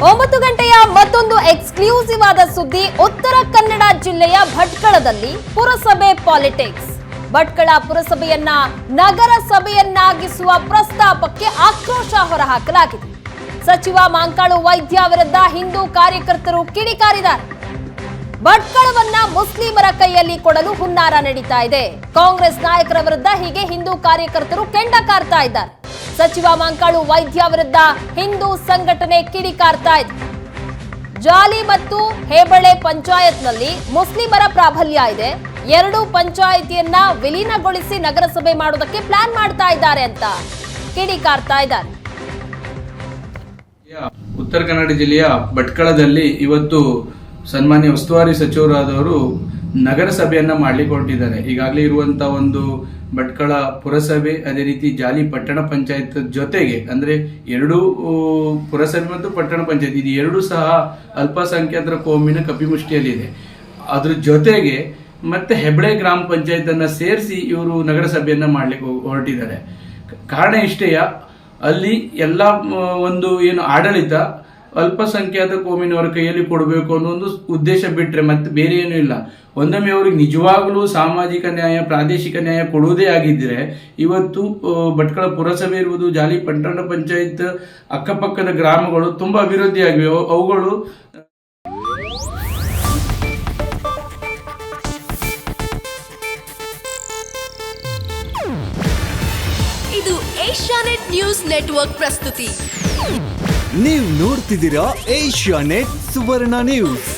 9 ಗಂಟೆಯ ಮತ್ತೊಂದು ಎಕ್ಸ್ಕ್ಲೂಸಿವ್ ಆದ ಸುದ್ದಿ. ಉತ್ತರ ಕನ್ನಡ ಜಿಲ್ಲೆಯ ಭಟ್ಕಳದಲ್ಲಿ ಪುರಸಭೆ ಪಾಲಿಟಿಕ್ಸ್. ಭಟ್ಕಳ ಪುರಸಭೆಯನ್ನ ನಗರಸಭೆಯನ್ನಾಗಿಸುವ ಪ್ರಸ್ತಾಪಕ್ಕೆ ಆಕ್ರೋಶ ಹೊರಹಾಕಲಾಗಿದೆ. ಸಚಿವ ಮಾಂಕಾಳು ವೈದ್ಯ ವಿರುದ್ಧ ಹಿಂದೂ ಕಾರ್ಯಕರ್ತರು ಕಿಡಿಕಾರಿದ್ದಾರೆ. ಭಟ್ಕಳವನ್ನ ಮುಸ್ಲಿಮರ ಕೈಯಲ್ಲಿ ಕೊಡಲು ಹುನ್ನಾರ ನಡೀತಾ ಇದೆ. ಕಾಂಗ್ರೆಸ್ ನಾಯಕರ ವಿರುದ್ಧ ಹೀಗೆ ಹಿಂದೂ ಕಾರ್ಯಕರ್ತರು ಕೆಂಡ ಕಾರ್ತಾ ಇದ್ದಾರೆ. ಸಚಿವ ಮಾಂಕಾಳು ವೈದ್ಯ ವಿರುದ್ಧ ಹಿಂದೂ ಸಂಘಟನೆ ಕಿಡಿಕಾರ್ತಾ ಇದೆ. ಜಾಲಿ ಮತ್ತು ಹೇಬಳೆ ಪಂಚಾಯತ್ನಲ್ಲಿ ಮುಸ್ಲಿಮರ ಪ್ರಾಬಲ್ಯ ಇದೆ. 2 ಪಂಚಾಯಿತಿಯನ್ನ ವಿಲೀನಗೊಳಿಸಿ ನಗರಸಭೆ ಮಾಡೋದಕ್ಕೆ ಪ್ಲಾನ್ ಮಾಡ್ತಾ ಇದ್ದಾರೆ ಅಂತ ಕಿಡಿಕಾರ್ತಾ ಇದ್ದಾರೆ. ಉತ್ತರ ಕನ್ನಡ ಜಿಲ್ಲೆಯ ಭಟ್ಕಳದಲ್ಲಿ ಇವತ್ತು ಸನ್ಮಾನ್ಯ ಉಸ್ತುವಾರಿ ಸಚಿವರಾದವರು ನಗರಸಭೆಯನ್ನ ಮಾಡ್ಲಿಕ್ಕೆ ಹೊರಟಿದ್ದಾರೆ. ಈಗಾಗಲೇ ಇರುವಂತಹ ಒಂದು ಭಟ್ಕಳ ಪುರಸಭೆ, ಅದೇ ರೀತಿ ಜಾಲಿ ಪಟ್ಟಣ ಪಂಚಾಯತ್ ಜೊತೆಗೆ ಅಂದ್ರೆ 2 ಪುರಸಭೆ ಮತ್ತು ಪಟ್ಟಣ ಪಂಚಾಯತ್ ಇದು 2 ಸಹ ಅಲ್ಪಸಂಖ್ಯಾತರ ಕೋಮಿನ ಕಪಿಮುಷ್ಟಿಯಲ್ಲಿದೆ. ಅದ್ರ ಜೊತೆಗೆ ಮತ್ತೆ ಹೆಬ್ಳೆ ಗ್ರಾಮ ಪಂಚಾಯತ್ ಅನ್ನ ಸೇರಿಸಿ ಇವರು ನಗರಸಭೆಯನ್ನ ಮಾಡ್ಲಿಕ್ಕೆ ಹೊರಟಿದ್ದಾರೆ. ಕಾರಣ ಇಷ್ಟೇಯ, ಅಲ್ಲಿ ಎಲ್ಲ ಒಂದು ಏನು ಆಡಳಿತ ಅಲ್ಪಸಂಖ್ಯಾತ ಕೋಮಿನವರ ಕೈಯಲ್ಲಿ ಕೊಡಬೇಕು ಅನ್ನೋ ಒಂದು ಉದ್ದೇಶ ಬಿಟ್ರೆ ಮತ್ತೆ ಬೇರೆ ಏನೂ ಇಲ್ಲ. ಒಂದೊಮ್ಮೆ ಅವ್ರಿಗೆ ನಿಜವಾಗ್ಲೂ ಸಾಮಾಜಿಕ ನ್ಯಾಯ, ಪ್ರಾದೇಶಿಕ ನ್ಯಾಯ ಕೊಡುವುದೇ ಆಗಿದ್ರೆ ಇವತ್ತು ಭಟ್ಕಳ ಪುರಸಭೆ ಇರುವುದು, ಜಾಲಿ ಪಟ್ಟಣ ಪಂಚಾಯತ್ ಅಕ್ಕಪಕ್ಕದ ಗ್ರಾಮಗಳು ತುಂಬಾ ಅಭಿವೃದ್ಧಿಯಾಗಿವೆ. ಅವುಗಳು ಇದು ಏಷ್ಯಾನೆಟ್ ನ್ಯೂಸ್ ನೆಟ್ವರ್ಕ್ ಪ್ರಸ್ತುತಿ. ನೀವು ನೋಡ್ತಿದ್ದೀರಾ ಏಷ್ಯಾನೆಟ್ ಸುವರ್ಣ ನ್ಯೂಸ್.